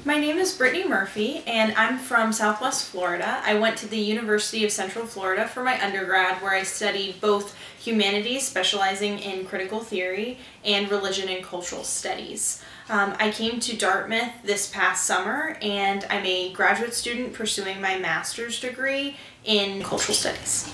My name is Brittany Murphy, and I'm from Southwest Florida. I went to the University of Central Florida for my undergrad, where I studied both humanities, specializing in critical theory, and religion and cultural studies. I came to Dartmouth this past summer, and I'm a graduate student pursuing my master's degree in cultural studies.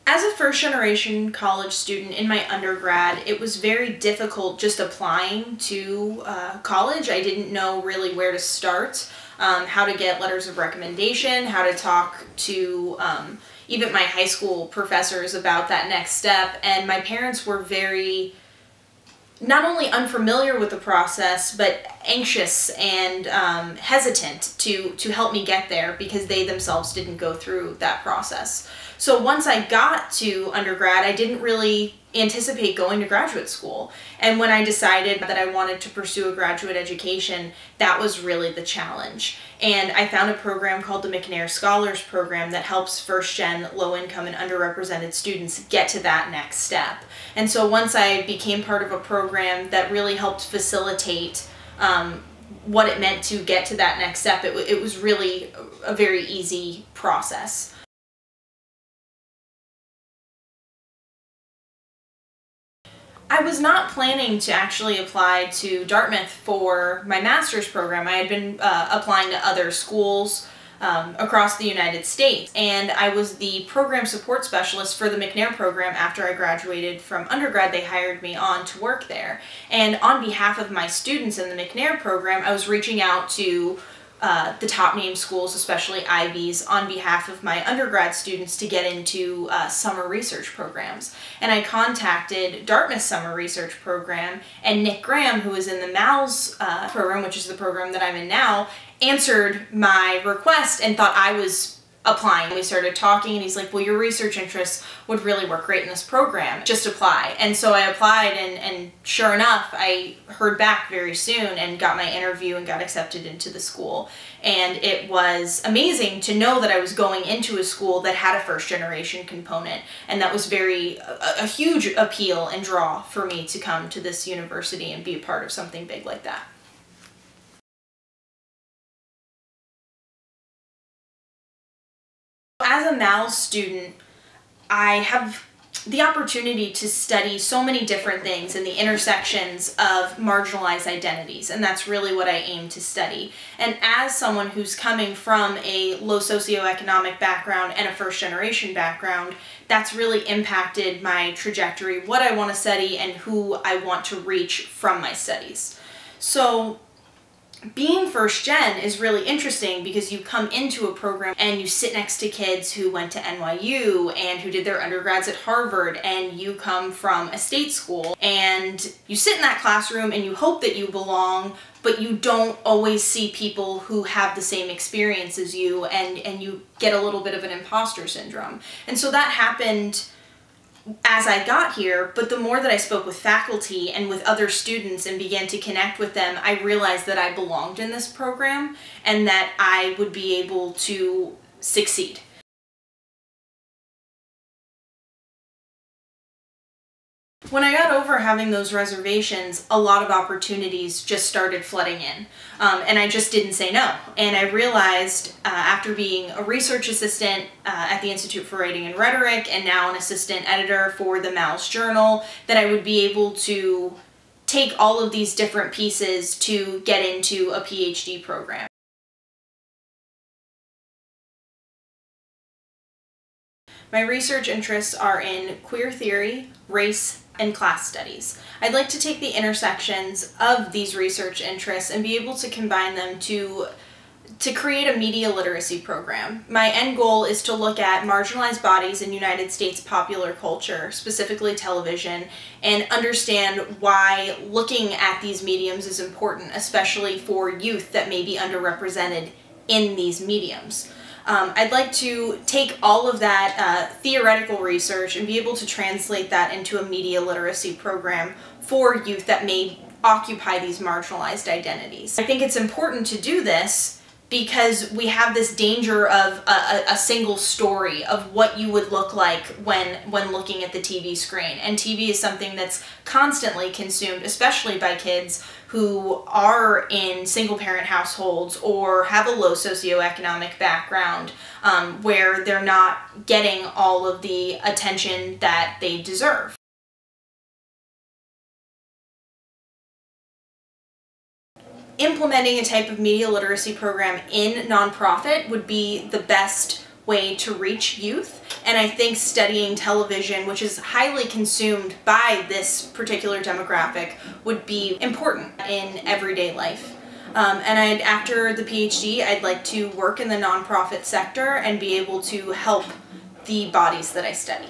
As a first-generation college student in my undergrad, it was very difficult just applying to college. I didn't know really where to start, how to get letters of recommendation, how to talk to even my high school professors about that next step, and my parents were very not only unfamiliar with the process, but anxious and hesitant to help me get there because they themselves didn't go through that process. So once I got to undergrad, I didn't really anticipate going to graduate school. And when I decided that I wanted to pursue a graduate education, that was really the challenge. And I found a program called the McNair Scholars Program that helps first-gen, low-income, and underrepresented students get to that next step. And so once I became part of a program that really helped facilitate what it meant to get to that next step, it was really a very easy process. I was not planning to actually apply to Dartmouth for my master's program. I had been applying to other schools across the United States, and I was the program support specialist for the McNair program. After I graduated from undergrad, they hired me on to work there. And on behalf of my students in the McNair program, I was reaching out to the top name schools, especially Ivies, on behalf of my undergrad students to get into summer research programs. And I contacted Dartmouth's summer research program, and Nick Graham, who is in the MALS program, which is the program that I'm in now, answered my request and thought I was applying. We started talking, and he's like, well, your research interests would really work great in this program. Just apply. And so I applied, and sure enough, I heard back very soon and got my interview and got accepted into the school. And it was amazing to know that I was going into a school that had a first-generation component, and that was a huge appeal and draw for me to come to this university and be a part of something big like that. As a MALS student, I have the opportunity to study so many different things in the intersections of marginalized identities, and that's really what I aim to study. And as someone who's coming from a low socioeconomic background and a first-generation background, that's really impacted my trajectory, what I want to study, and who I want to reach from my studies. So being first gen is really interesting because you come into a program and you sit next to kids who went to NYU and who did their undergrads at Harvard, and you come from a state school and you sit in that classroom and you hope that you belong, but you don't always see people who have the same experience as you, and you get a little bit of an imposter syndrome. And so that happened as I got here, but the more that I spoke with faculty and with other students and began to connect with them, I realized that I belonged in this program and that I would be able to succeed. When I got over having those reservations, a lot of opportunities just started flooding in, and I just didn't say no. And I realized after being a research assistant at the Institute for Writing and Rhetoric, and now an assistant editor for the MALS Journal, that I would be able to take all of these different pieces to get into a PhD program. My research interests are in queer theory, race, and class studies. I'd like to take the intersections of these research interests and be able to combine them to create a media literacy program. My end goal is to look at marginalized bodies in United States popular culture, specifically television, and understand why looking at these mediums is important, especially for youth that may be underrepresented in these mediums. I'd like to take all of that theoretical research and be able to translate that into a media literacy program for youth that may occupy these marginalized identities. I think it's important to do this because we have this danger of a single story of what you would look like when looking at the TV screen. And TV is something that's constantly consumed, especially by kids who are in single-parent households or have a low socioeconomic background, where they're not getting all of the attention that they deserve. Implementing a type of media literacy program in nonprofit would be the best way to reach youth, and I think studying television, which is highly consumed by this particular demographic, would be important in everyday life. And after the PhD, I'd like to work in the nonprofit sector and be able to help the bodies that I study.